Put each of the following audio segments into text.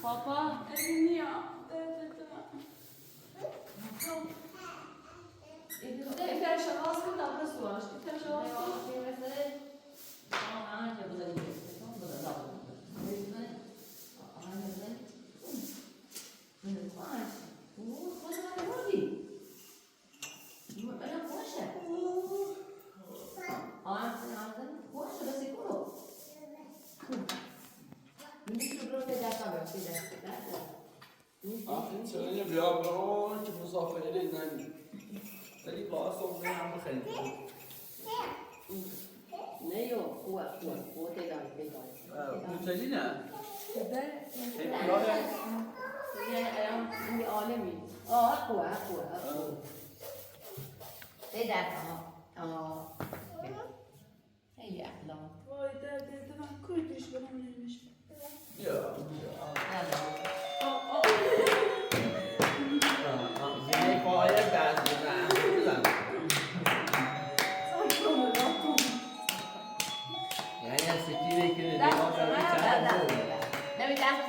Papa. Ik heb schon was gut, aber das war's. Ich habe schon was gut. Sen je bra bra inte på soffan i din hand. Det är bara som det är på skänken. Nej, och det är det. Du tar dina? ده Jag är عالمي. أقوى. Det där هي أحلام. وای ده من کردش برام نمیشه. Ja. Jag får jag där så jag sitter i vilken det var för att ta på. نبي داس.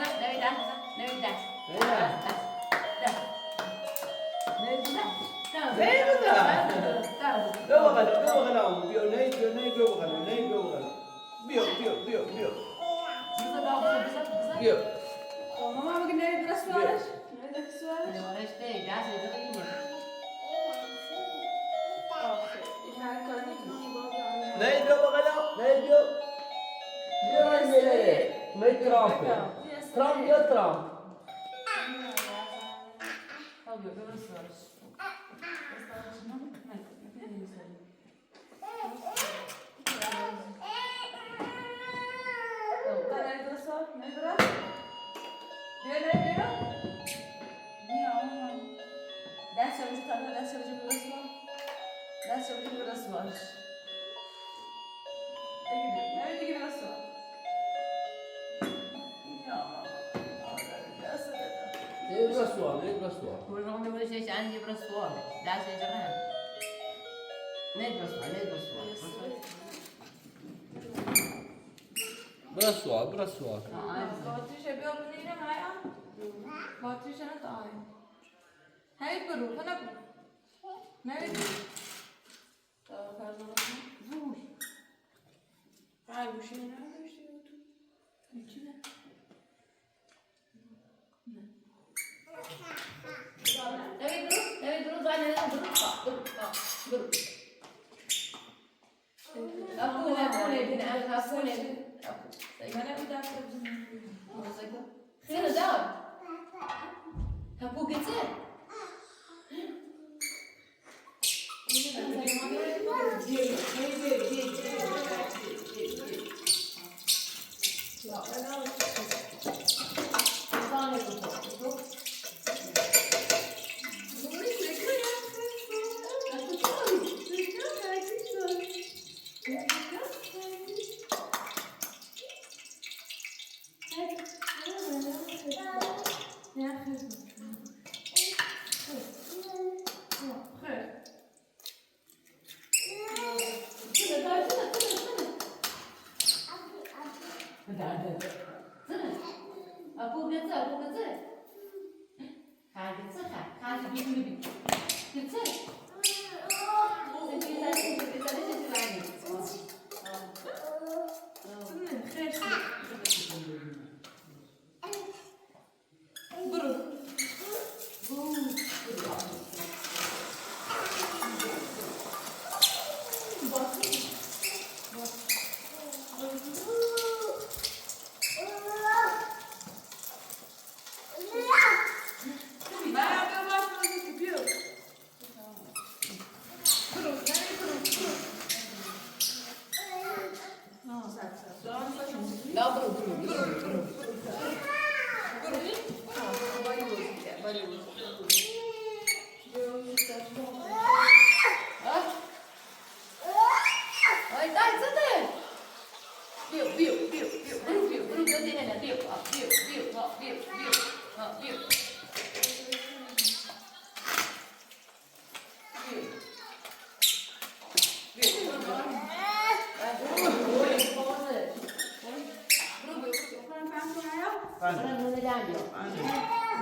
Nej men där. Då var det. Bio nej. Bio. ماما بگی نوید درست سوالش؟ نوید درست سوالش؟ این هر کاری میکنی بابا. Nej, bio bagala. Nej, bio. Med kramp. Kramp. Det är bra svar. Bra svar. باتریش بیا بنینه مایا باتریش نه تای هی برو خنا برو نوید تا فرمان روش هاي گوشی نه گوشی تو چی نه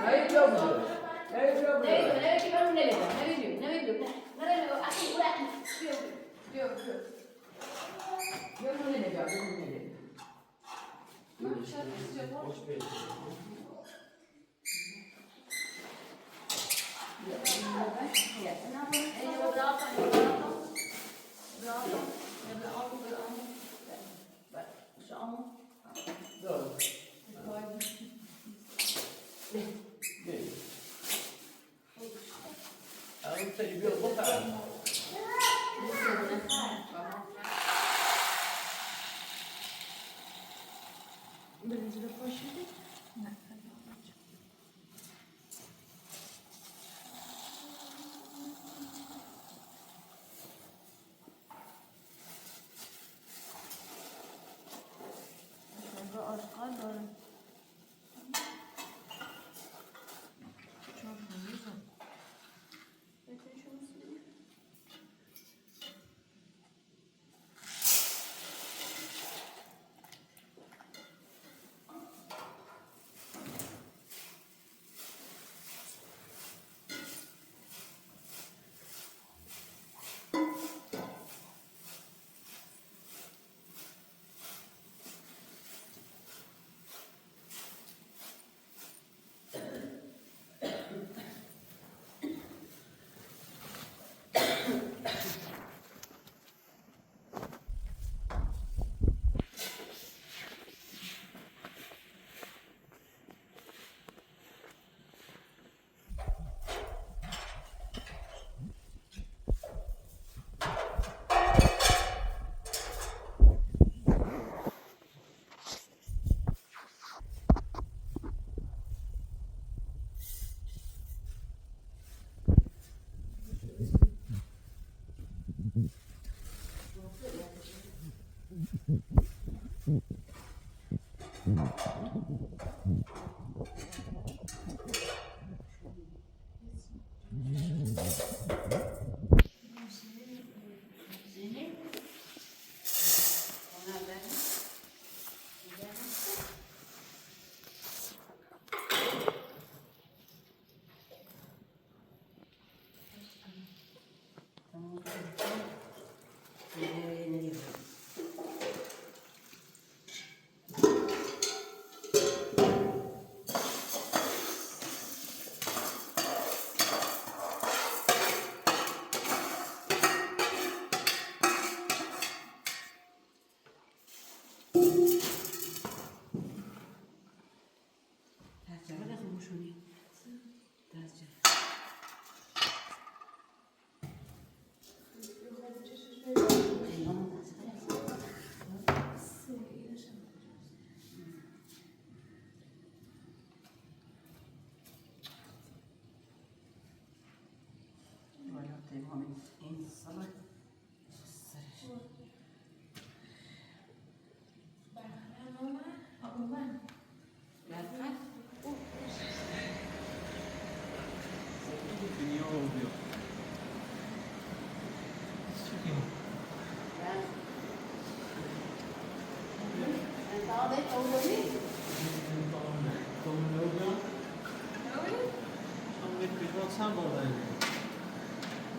نوید بیا بوده نوید بیا بوده نوید که برون نوید اخی او اخی بیا برون نوید خوش بید الان تایی بیا بخر برنجی پاشیدی؟ نه آشغال داره چون همیزم بهتری شما سویی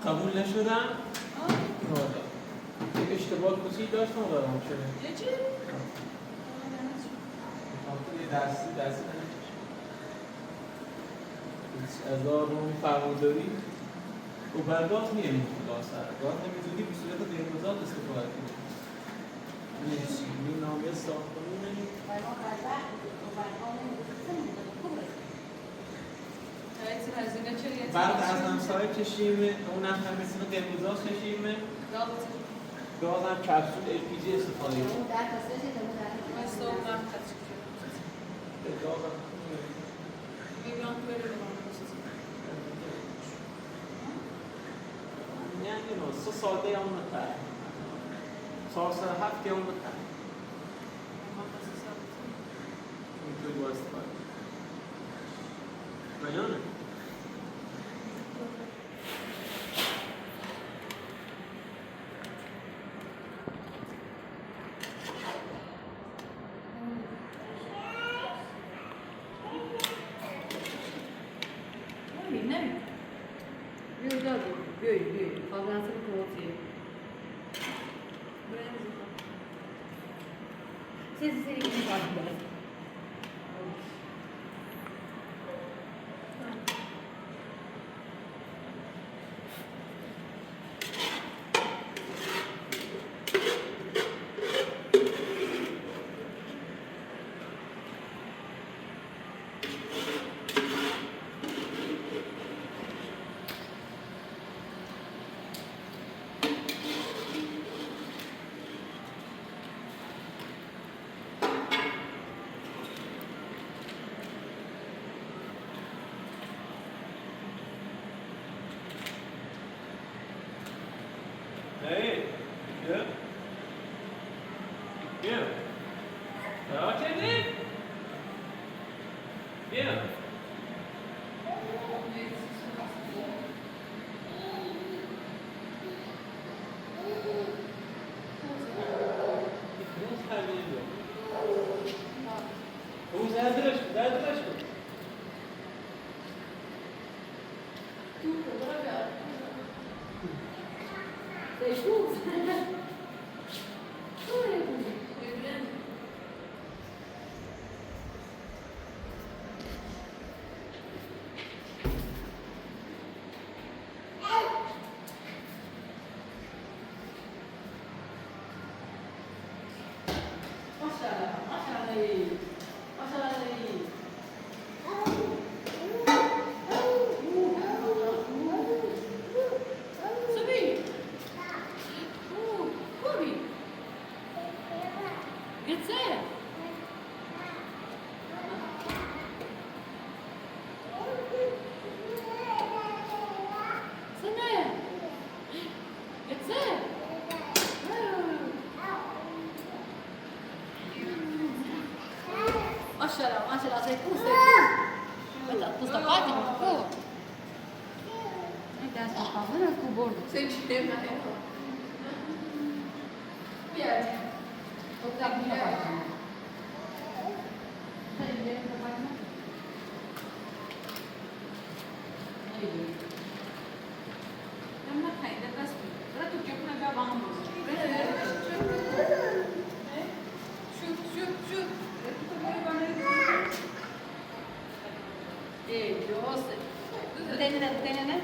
قبول نشدم یک اشتباه کوچیک داشتم و دارم شده یه چی؟ یه درسی از آرمون فرمانداری و برگاه میریم کلاس گاه نمیتونی به صورت غیرمزاد استفاده کنیم این نامه ساختمون بعد از همسایه کشیم اونم هم مثل غیرمزاد کشیم گاز هم کپسول LPG استفاده کنیم یعنی نه 3 ساده یا اون بهتر 407 یا اون بهتر اینطوری با استفاده بیانه نمی بیو دادی بیو خواهد نصف کوتیه سری کنی باید باید Hey, yeah. Yeah. Okay, then. Yeah. Maşallah, sekun. Pustaqati, ko. Ainda essa palavra com o bordo. Sentimento. Piada. Vou dar aqui na página. لما خايدة بس لا تجيبنا جابان شوف ايه جوز تاني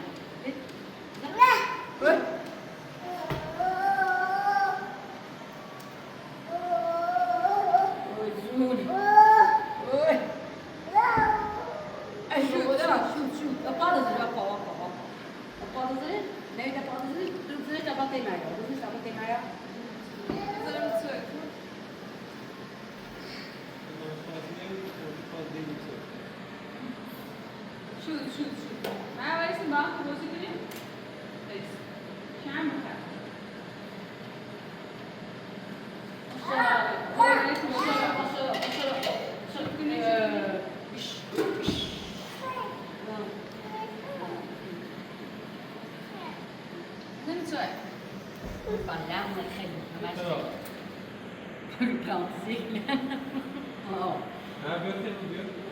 شو ما وایس با بازی کنیم ایس شام می‌خوام Parliamo del Oh. Ha, gördün mü?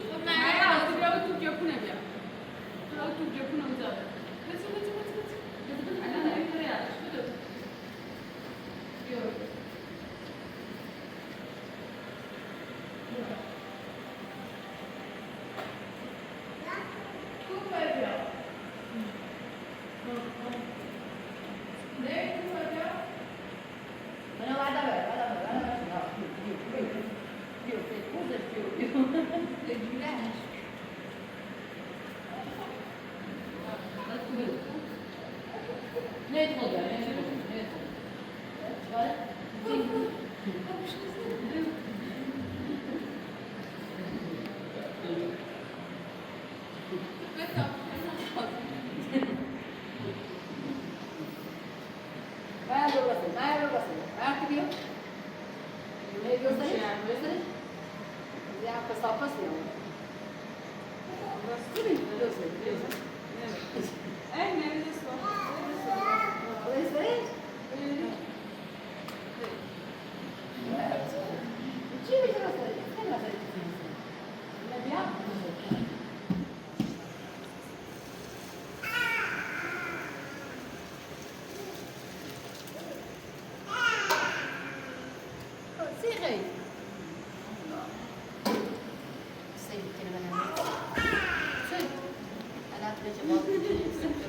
بچه باز بچه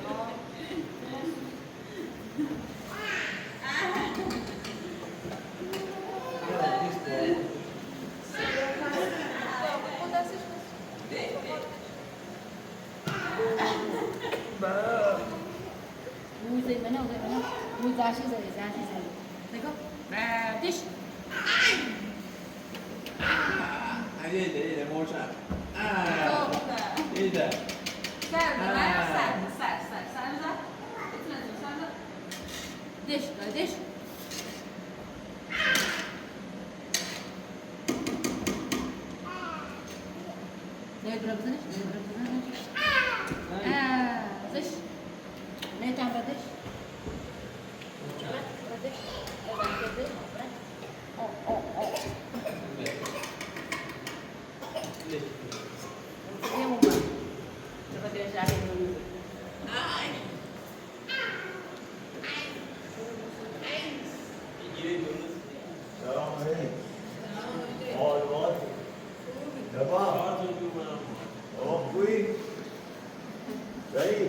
زي ما انا وزاشي زي نگاه بعدش ايه ده مرجع ايه ده دش دش نضرب زنش زش نتعب بدش بدش dia mau apa? Coba dia cari dulu. Selam aleyküm. Var. Devam. Oh, buyur. Ready?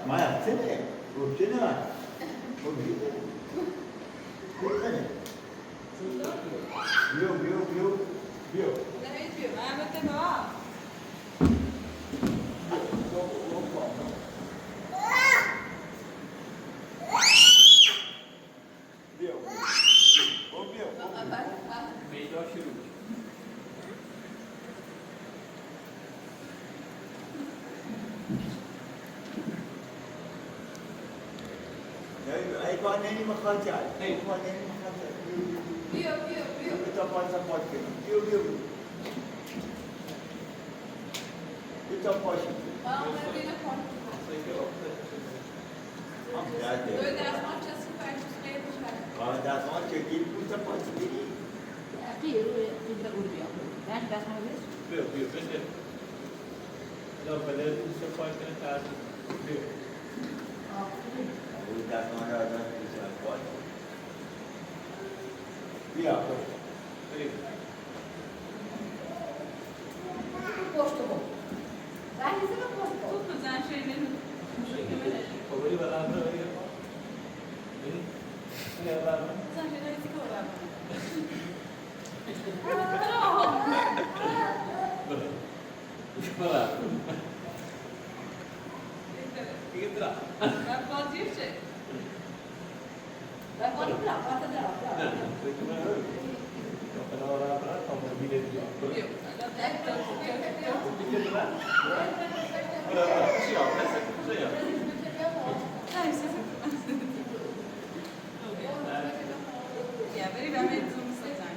Maya, sini. Bu sini mi? Bu sini. Yok. میدا شروع ایوان نمیخواد جای. ایوان نمیخواد جای. بیا Kita pas ke. Bio. Kita pas. دستمال چگیر پوست پاس بگی Aqui, eu ainda vou ver. Vai dar uma vez? بیا بشه لا بله دوست پاک کنه بیا اون دستمال را دست پوست پاس بیا بریم Posto bom. Vai receber o posto bom. Tutto già scende. خبری بلند رو بریم بریم بریم Già scende di sicuro. بله دیگه برا Ma pode ir, c'è. Vai pode pra, porta dela, نه فکر کنم برا تا موبیل بیا Io. دیگه برا برا چی آب چی Dai, sei Ja, vedi veramente un messaggio.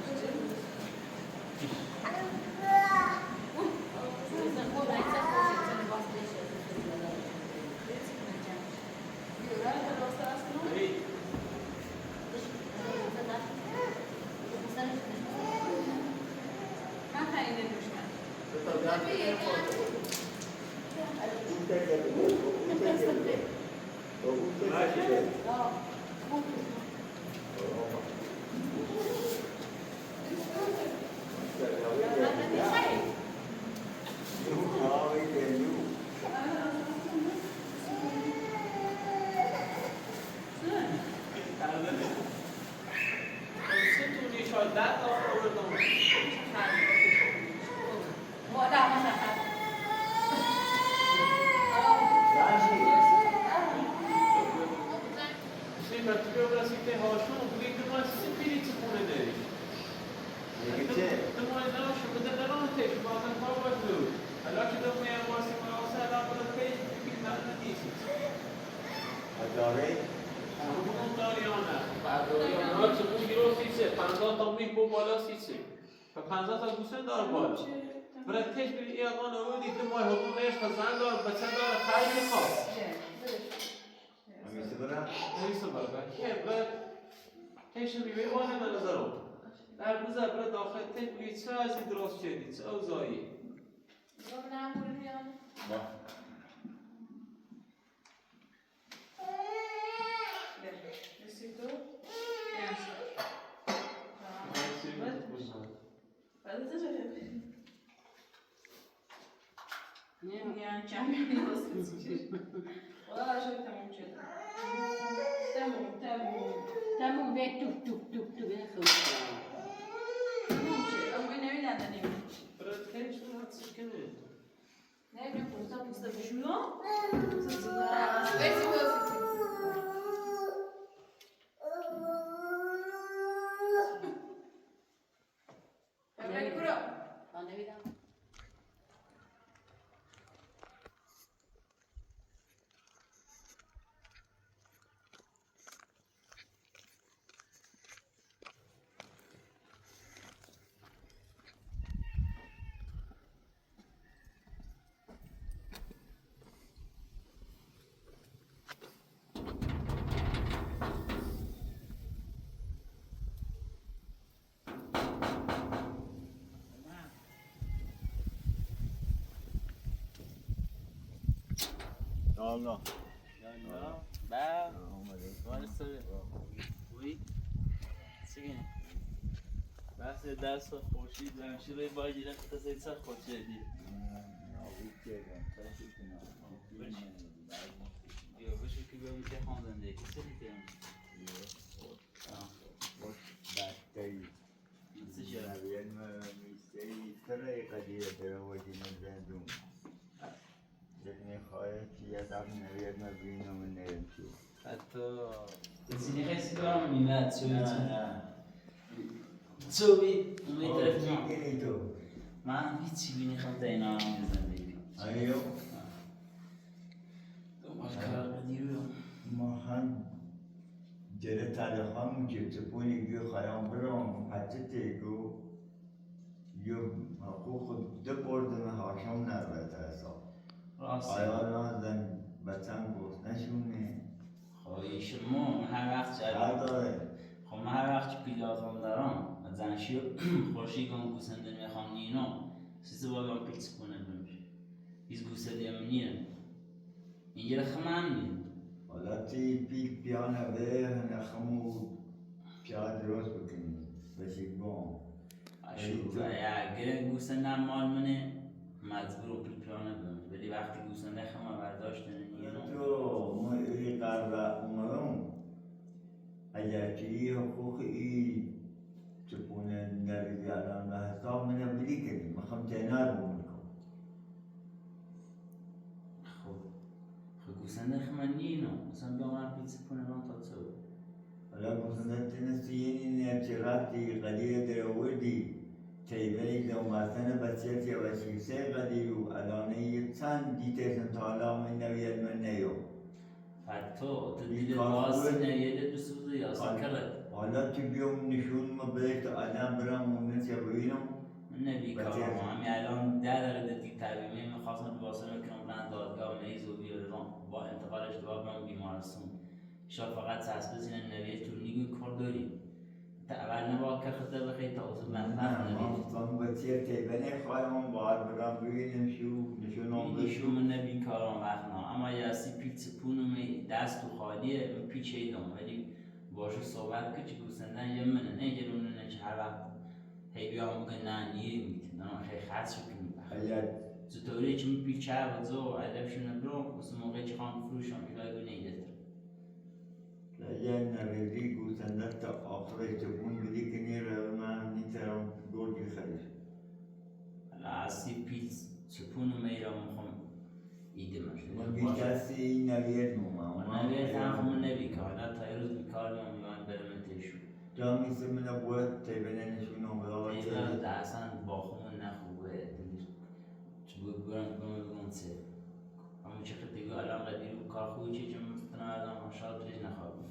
Ma fai le luci? پنجاه تا گوسفند دار بالا برای تیش بری ایقان اولی دو ماه حقوق ایش خزن دار بچه دار خیلی خواست نمیسته برای که برای تیش بیوی وانه من نظرم در بزر برای داخل تیش بگی چه ازی درست شدی چه اوزایی میگن چند واسه چی خدا شکر تموم شد تموم به توک توک توک توک نخواه تموم شد اما نمیدن دنیم برای تنش رو حدسش کنه نه پوستا بشونو بسی بازی ببرد برو نمیدم Allah. با آمده. وارسته وی سیگه بحث درس و خوشی زمشی روی باید رفت کسی سر خوشی دی نابود کردم. کسی که نابود. یا بشو که بیایی که خواندنده کسی دیگه بسته‌ای. چه شد؟ نبیل میسته‌ای سرای قدیه دروازی نزدم. لیکن خواهد که دم نبیل مبینم نرمشی. حتی کسی نخستی دارم میمد سوی نه. سوی اونی طرف چی ما کنی تو؟ من هیچی بی نخوام تا اینا هم زندگی آیو. دنبال کار بدیرم ما هم جره تلخام که تپونی گیو خیام برام حتیته گو یو حقوق دو بردن هاشم نربت حساب راستی آیانا زن بچن گفت نشونه خواهیش ما هر وقت هر داره خب من هر وقت پیلازم دارم و زنشی خوشی کن گوسنده میخوام نینو سیزه باید پیچ کنه بمیشه بیز گوسنده هم نیه اینجا رخمه نیه حالا تی پیل پیانه به نخمو پیاد درست بکنی بشی بام اشو اگر گوسنده مال منه مجبور پیل پیانه بمیشه ولی وقتی گوسنده خمه برداشتن نیه تو ما ای قرار اومدم اگر که ای حقوق ای چپونه نریزی الان به حساب منم بلی کنی میخوام تنار بمونکم خب گوسنده خمه نیه مثلا بیا من پیچ کنه من تا تو حالا گفتن تنستی یعنی نرچه رفتی قدیر در آوردی تیبری دو مثلا بسیار و شیفته قدیرو الانه یه چند دیتشن تا حالا من نوید من نیو تو دیل باز نیده بسوزه یا سکرت حالا تو بیام نشون ما بهت آدم برام اون نسیا ببینم نبی کارم همین الان در دی تربیمی میخواستم بواسطه میکنم برن دادگاه مریض و بیارم با انتقالش دوباره برم بیمارستان شاید فقط ساس بزنن نوید تو نیگو کار داری تا اول نبا که خدا بخیر تا اوزو من نوید من بسیار تیبنه خواهیم بار برام ببینم شو نشونم نشو من نبی کارم وقت نه اما یاسی پیچ پونم دست تو خالیه پیچ ایدم ولی باشو صحبت که چی گوسندن یه منه نه جلونه نه چه هر وقت هی بیام میگن نه نیه میگه نه خیلی خاص شو کنیم چطوری چون پیچه و زو ادبشون برو واسه موقعی که خواهم فروشم ایلای گونه ایده اگر نریزی گوسنده تا آخرش چپون بدی کنی رو من نیترم گرگی خریش حالا اصلی پیچ چپونو میرم میخوام ایده من بیشترسی نوید من نوید هم خمون نبی که حالا تا یه روز بیکار میان برم تیشو جا میسه من باید تیبنه نشونم بلا ایده دا اصلا با خمون نخوبه چه برم بگم سه اما چه خیلی دیگه الان قدیرو کار خوبی چه مفتنه مردم شاید ریش نخوابیم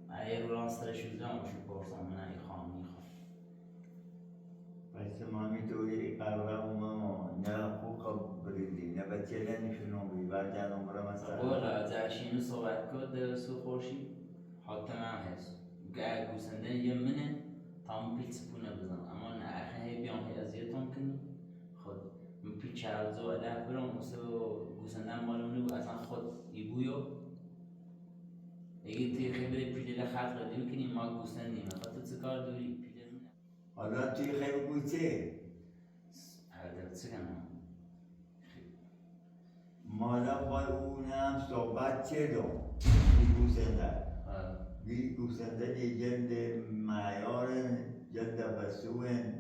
اگه رو رانستر شوزه همشون پرسم من ای خواهم میخوام پس مامی توی قرارم ما نه حقوق بریدی نه بچه نشونم بی بعد عمرم مثلا قول زرشینو صحبت کرد سو خورشید حتما هم هست اگه گوسنده یه منه تا اون پیچ پونه بزنم اما نه اخه بیام هی اذیتم کنی خود من پیچ عرضو اده برم مثل گوسنده مالونی و اصلا خود ایبویو اگه توی خیلی پیله خط را دیو کنی ما گوسندیم خاطر چه کار دوری پیله منه حالا توی خیلی بوچه هر چه کنم مالا با اونم صحبت چه گوسنده گوسنده دی جلد معیار جلد بسوین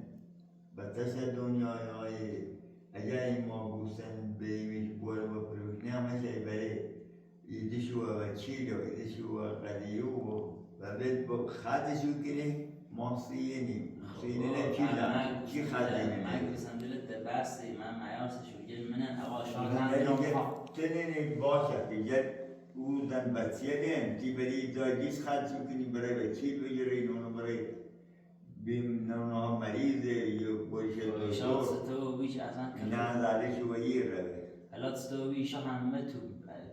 بتش دنیای های اگر این ما گوسن بیمیش بور و پروکنه همشه بره ایدشو و چیلو ایدشو و قدیو و بید با خطشو کنه ماسی نیم سینه چی خطی نیم من گوسندلت دبستی من معیارسشو گل منن اقا تنین باشه دیگه او زن بچه دیم تی بری دایدیش خط شو کنی برای بچه بگیری نونو برای بیم نونو هم مریضه یا باشه شاد ستو بیش اصلا نه دارش و یه روی الان ستو بیش همه تو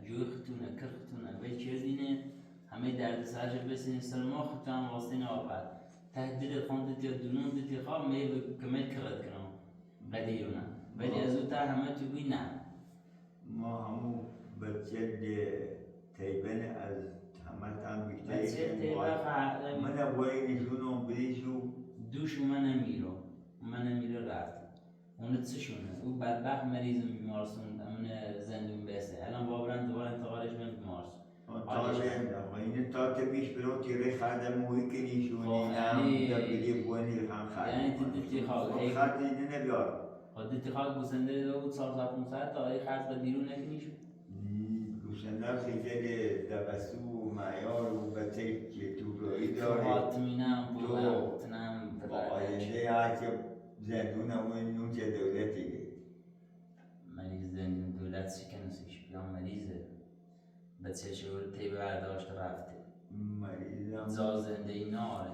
جوختونه کرختونه به چردینه همه درد سرش بسین سلما ختم واسطین آباد تهدید خواندت یا دونون دیتی خواه می کمیل کرد کنم قدیونه ولی از او تا همه تو بی نه ما همو بچه تیبن از همه تام بیشتری بچه تیبن من اولی نشونم بریشو دوشو من نمیره رفت اون چشونه او بدبخت مریض بیمارستان امن زندون بسته الان بابران دوباره انتقالش من بیمارستان این تا تبیش برو تیره خرده موی کنی شونی نم در بلی بوانی خان خرده یعنی تدیتی خواه خرده اینه نبیار تدیتی خواه گوسنده دو بود 400-500 تا ای خرد بیرون نکنی شو گوسنده خیلی دبسو و معیار و بچه که تو روی داره خاتمینم بودم تنم با آینده هرچه زندون همون نوچه دولتی ده مریض زندون دولت سکنسیش بیان مریضه بچه شور تیبه برداشت رفته مریضم زازنده ای ناره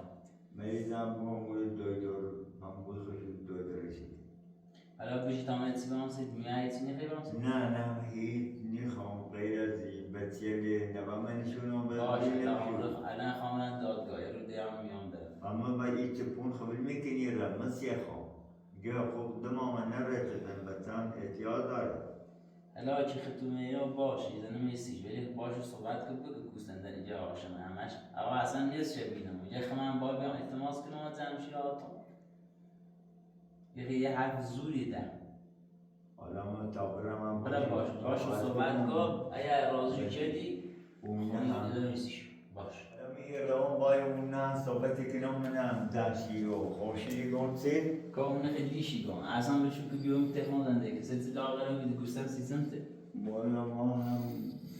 مریضم بگم دویدار هم بزرگ دویدار رسید حالا بشی تا من چی بامسید میایی چی نخی بامسید؟ نه هیچ نخوام غیر از این بچه نبا منشونم باشه الان خواهمن دادگاه رو دیام میام برم اما با این چپون خبر میکنی را مسیح خوام گه خوب دمام نرفتن بچان احتیاط داره حالا که ختومه یا باشه یه زنه میسیش ولی باشه صحبت کن بگه کوسندن اینجا آشم همش اما اصلا نیست چه بینم یه خمم باید بیام التماس کنم و زنمشی را آتم یه حرف زوری ده حالا من تابرم هم باشه صحبت کن اگه راضی کردی اون هم میسیش باشه میرم باید اون نه صحبت کنم منم داشتی و خوشی گونسی که اون خیلی گم اصلا بشو که بیام تخمون زنده که سلسل داغره و گوستم سیزنته بالا ما هم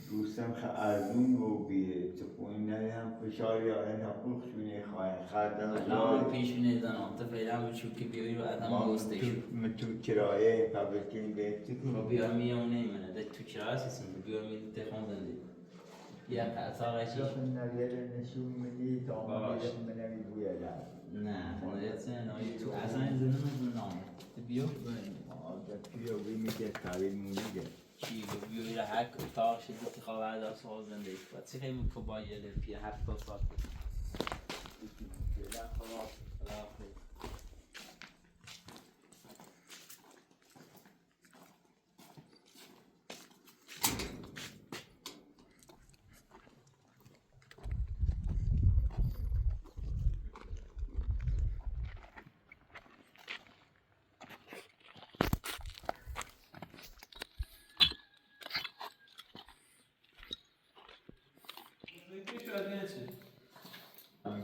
دوستم ارزون و بیه چپون نریم فشار یا این حقوق شونه خواهی خردن الان پیش بینه زنم تا فعلا بچو که بیایی رو آدم گوستش من تو کرایه پبلیکین بیتی با بیار میام نمیمونه ده تو کرایه سیستم بیار میده تخمون زنده یه قطعه قشی نظر نشون میدی تا باشه. من نمیگوید نه خودت نه تو اصلا این زنده من نامه بیا توی اوی میگه تعبیر مونیده چی بیایی رو هر اتاق شد انتخاب عدد سوال زنده و چی خیلی مکبایی لپی 70 ساعت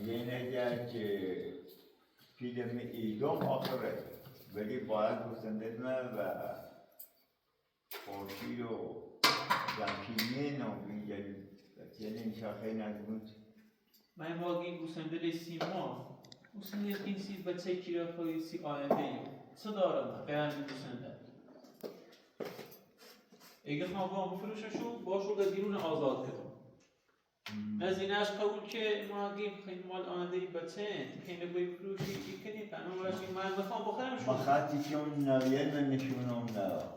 یه نگر که فیلم ایدم آخره ولی باید گوسندن و خورشید و زمکینه نویجل یعنی این شاخه نگوند من واقعی گوسنده سیما گوسنده قیسی بچه کیرافایی سی آینده ایم co دارم غیر از گوسنده اگه خواهم بفروششو باشو به بیرون آزاد کنم از این اش قبول که ما اگه خیلی مال آینده ای بچه که نبایی فروشی ای کنی تنها برشی من بخوام بخورم شو بخاطی که اون نویل من نشونم دارم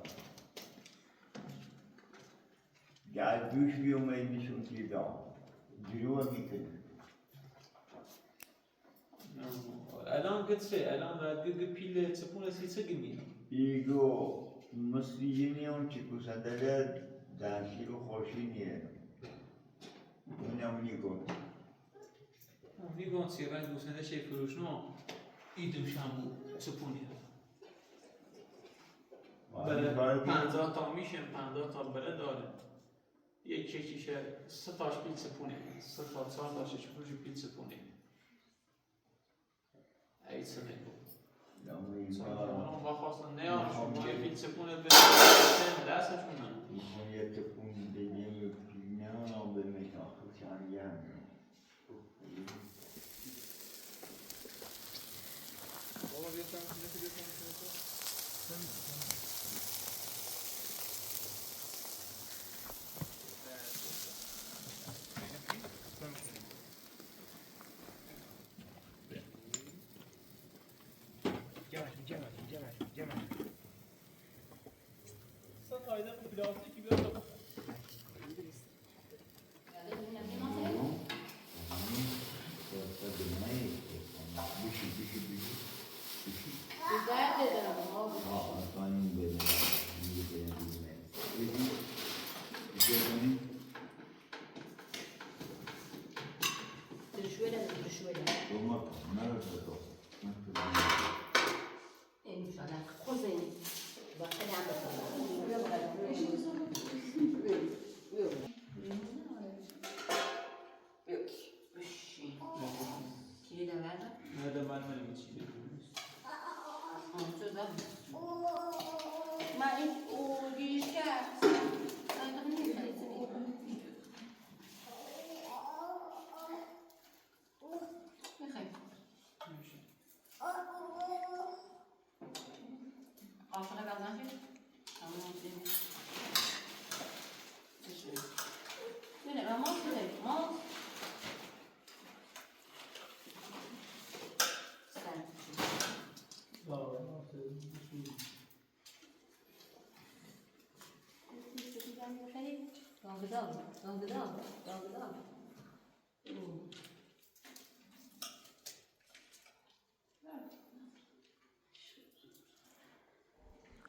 گل دوش بیومه نشون دیدم جلوه میکنه الان گتشه الان باید گه پیل چپون سی چه گمید ایگو مسیحی اون که گوسنده دنشیر و خورشیدیه اونم نیگون میگن سیران گوسنده شی فروشنو ای دوشم بود چپونی بله کار 50 تا میشه 50 تا بله داره یکیشه 3 تاش پیل سپونه 3 تا 4 تاش چپوشی پیل سپونه ای سنه بود اون با خواستن نیارشون که پیل سپونه به دستشون میخوام یه تپون بگیم نه به مکان خیلی هم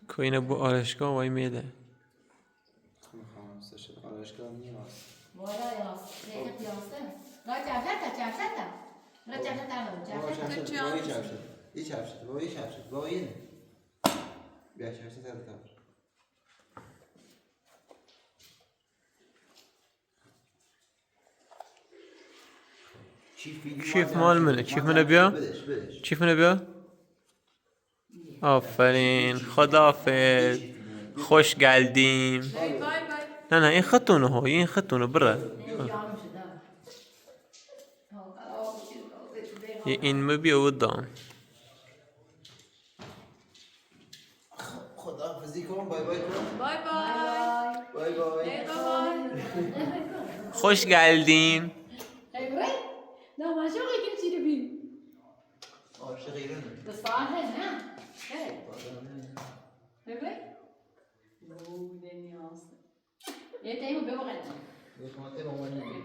کوینه بو آرشگاه وای میده میخوام سشت آرشگاه نیاز وای یاس سیخ یاسه لا جابتا لا جابتا این چفشت وای نه بیا چفشت هر طرف چیف مال منه چیف منه بیا چیف منه بیا آفرین خداحافظ خوش گلدیم نه این خطونه ها این خطونه بره این مبیا ودان خداحافظی کن بای بای کن بای بای بای بای خوش گلدین لا ما شو غير كل شيء نبي عاشق ایرانه بس طالع هنا هاي هاي الدنيا اصلا يا تايمو بيبغى یکماته با من نمی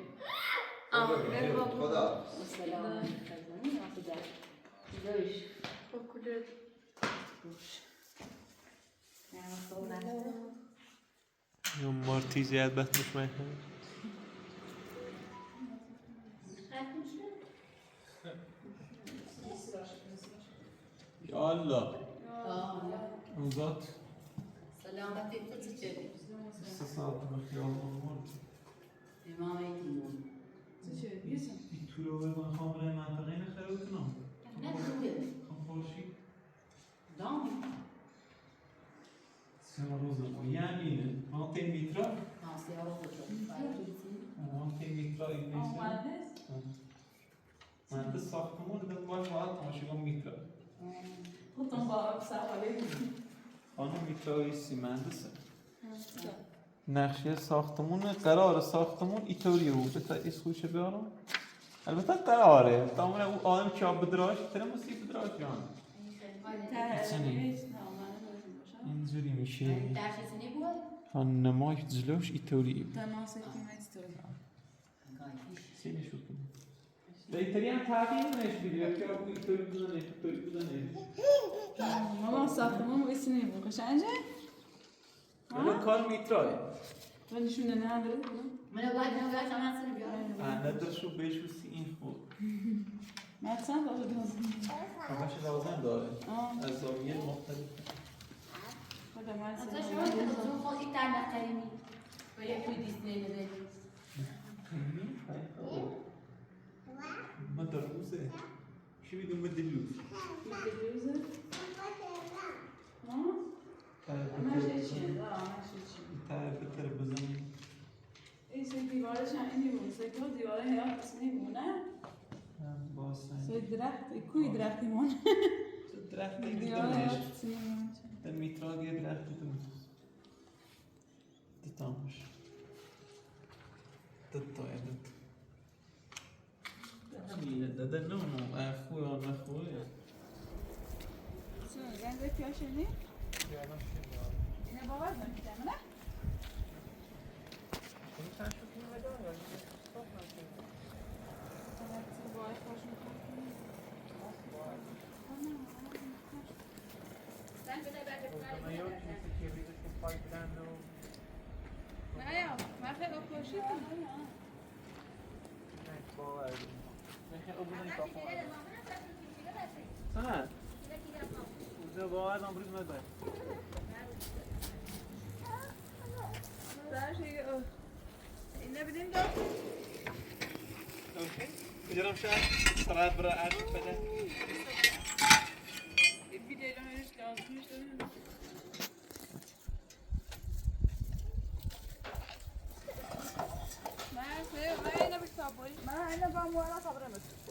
خدا خدا السلام دوش يوم مارتي زياد بس مش معي يا الله وزات سلامتي تتجري استصاب بخير الله امامي تو رو من خامره منطقه نخواهی کنم خامخورشی دامي سیما روزم یعنی نه آنتی میترا سيارة آنتی میترا این نیست مهندس ساختمون ده باش باید تماشیگاه میترا خودتون بارک سواره خانم میتراویسی مهندسه نقشه ساختمون قرار ساختمون اینطوریه و بتا ایس خوشه بیارم البته قراره تمام او آدم که بدراش تره مسی بدراش جان اینجوری میشه تا نمایش جلوش اینطوریه سینه شو کنیم ایطوری هم تغییر نشدید که ابو اینطوری بودنه ماما ساختمون اسم نمیبون قشنگه؟ ولی کار میتراه ولی شونه نداره من قاعد كمان سنة بيعرف نداشو بشوسی این خود مثلا باشه لازم همش لازم داره از زاویه مختلف خدا من مثلا شما تلویزیون خود این تعلق کردیم و یک توی دیسپلی بده ما دربوزه شو بيقول مد اللوز تعرف التربزون این سه دیوارش هم اینی بود سه تا دیواره هیا قسمی بونه باسن سه درخت کوی درختی مون درخت دیواره هیا قسمی بونه در میتراگ یه درخت تتامش تتايا ده نونو اخوي ولا اخوي شو زنده پیاشنی؟ اینه باور نمی‌کنم نه؟ ما خیلی خوشی سنة وزي بواعد عمري ما باي اینه بدیم دو اوكي بجرم شاي صراحة برا عارف فجأة الفيديو اللي هنش كازمش ما أنا بكتابي ما أنا بام ولا صبر مس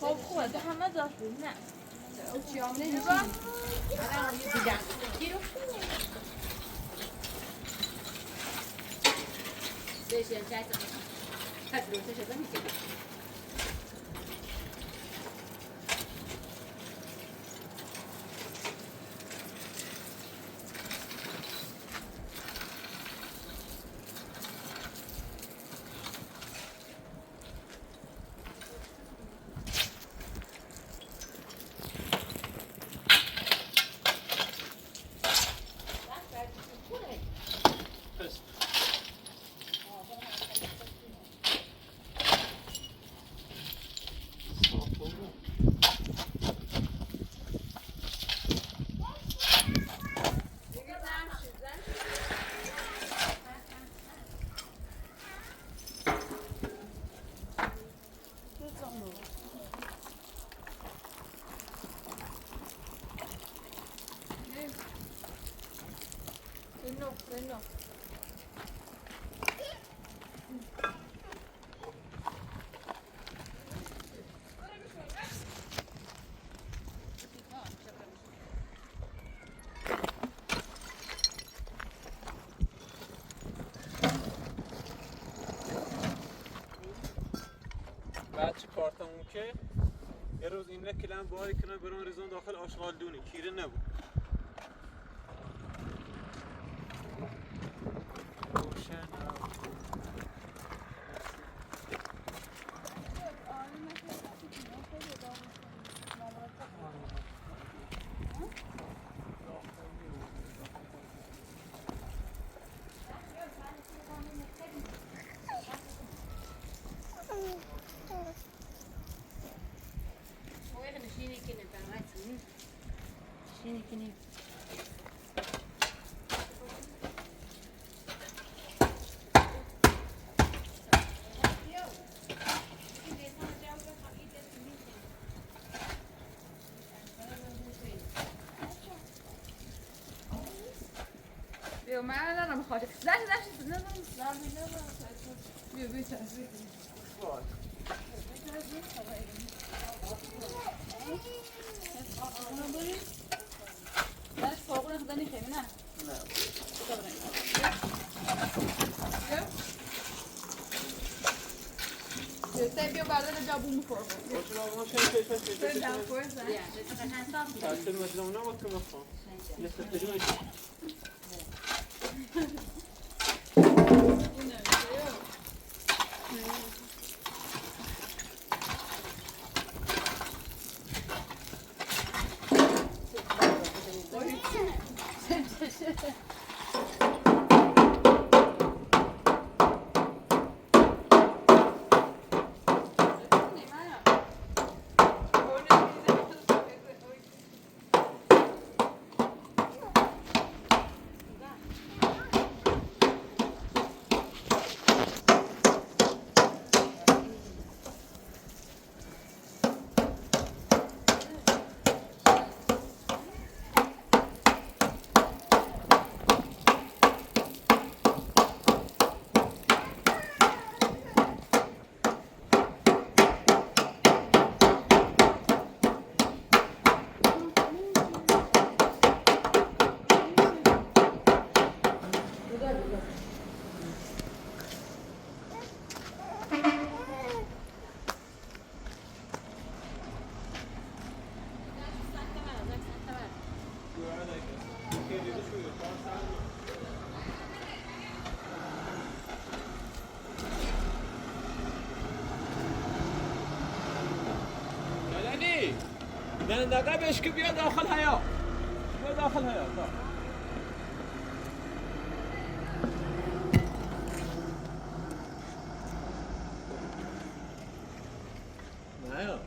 خب خوبه تو همه داشت بود نه چیامونه نگاه الان یه دیگه گیرو بشه چای تا کدوم شده میشه بعد چی کار تموم که یه روز این کلم باری کنن برون ریزان داخل آشغال دونی کیره نبود روشن بیا من ندارم خاطر زن بیا بیا بس فوقونه خدانی خیلی نه Você viu o barulho de algum corpo? Perdão, força. mas não é outra maçã. Essa teria دندقه بهش که بیا داخل حیا بیا داخل حیا نه یا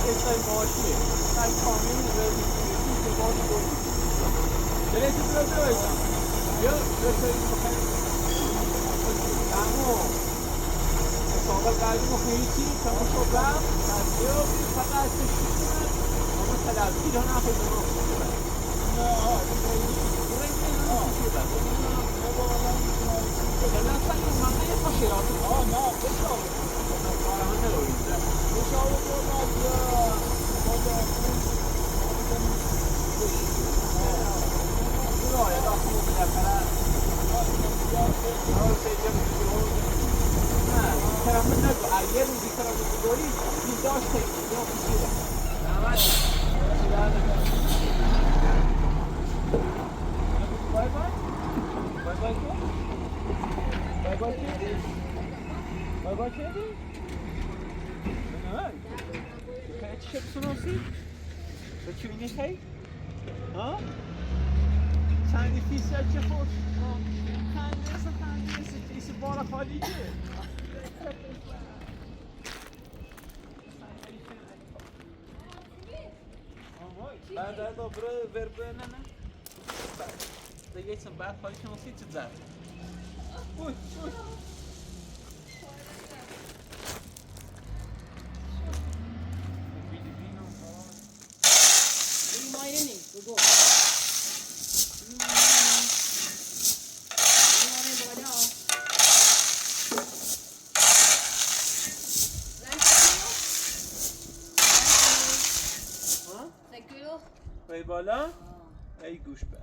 Esta imagem está caminho de volta. Direito para o dois. Eu sei Soal kali mengunci kamu coba, radio pada sesuatu, kamu salah tidak nak itu. Jangan sampai mana pasir atau. Oh, no, betul. Orang mana lori? Betul betul dia. Betul ya, dah semua dah kalah. Kalau saya jam ترى من نجوا عيال ودي ترى بتقولي دي داش تيجي دي كده باي باي باي باي باي باي باي باي كده انا كانت شب سنوسي بتشوفيني هاي ها ثاني في ساعه فوق خانه في سباره خاليه بعد دوباره وربه نه بعد دیگه چند بعد خواهی شناسی چه زد اوی اوی ای بالا ای گوش بر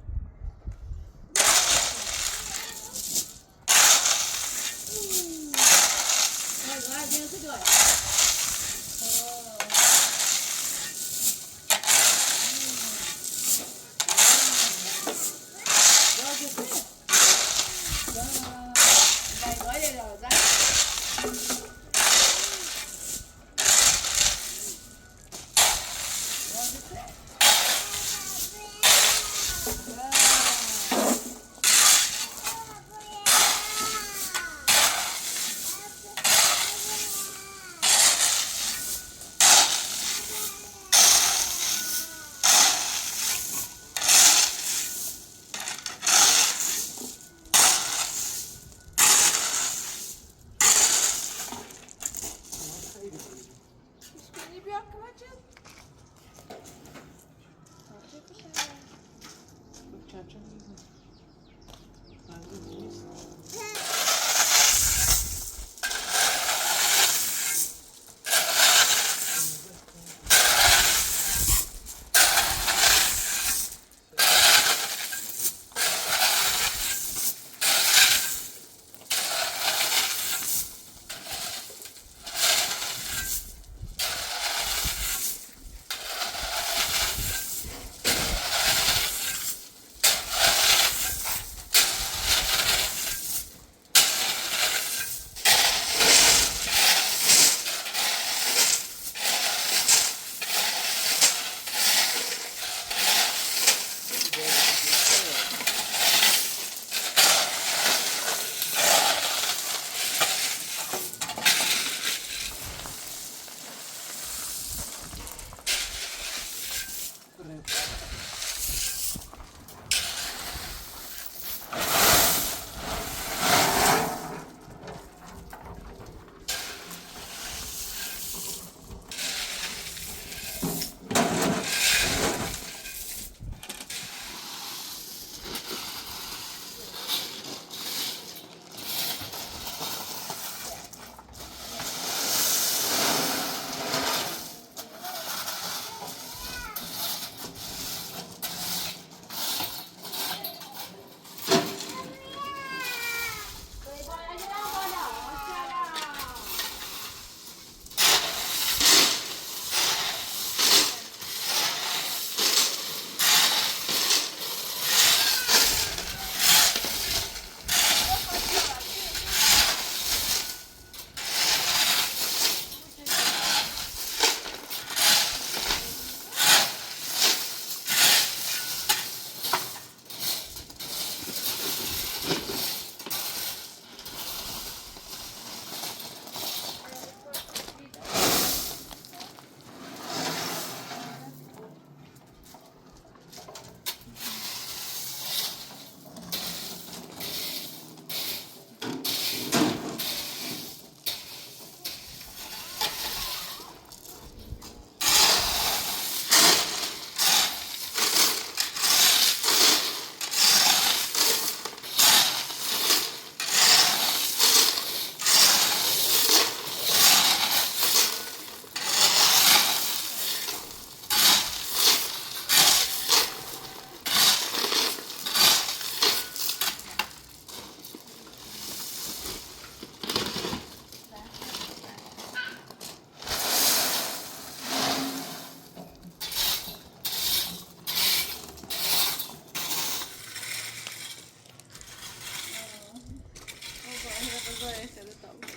شده طبعا.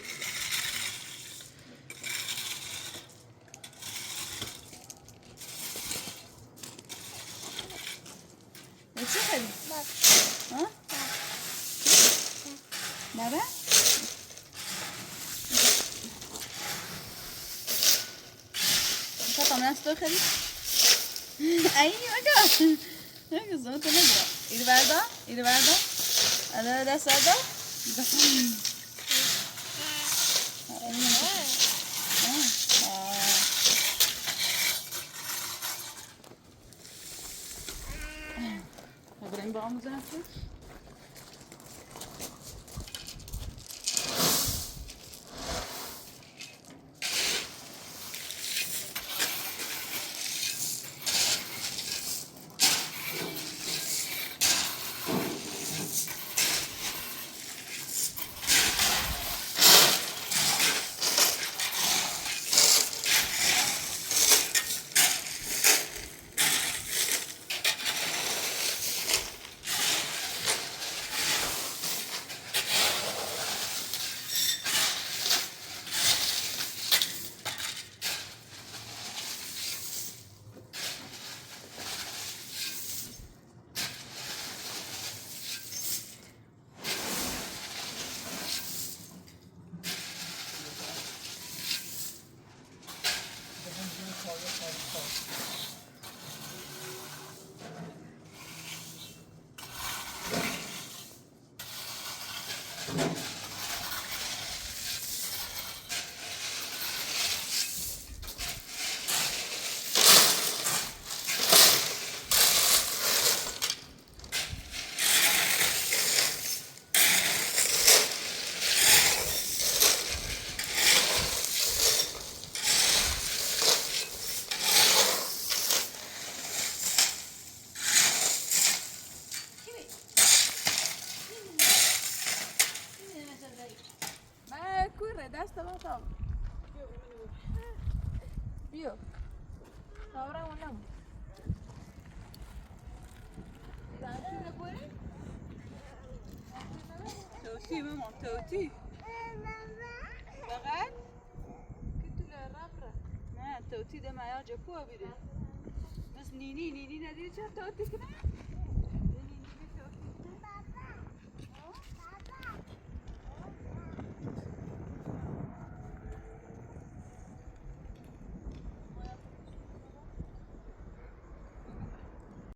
چی خیلی؟ ها؟ بابا؟ انت طمنان ستور خیلی؟ ای مگه؟ مگه زمان تو نگرا ایره بردا الان دست بردا بریم با آموزه هستی؟ دست با تام بيو صورة ولا مو توتي ماما توتي بغل كنت للربرة ما توتي ده ما يرجع كوا بيده بس نيني ندير توتي كده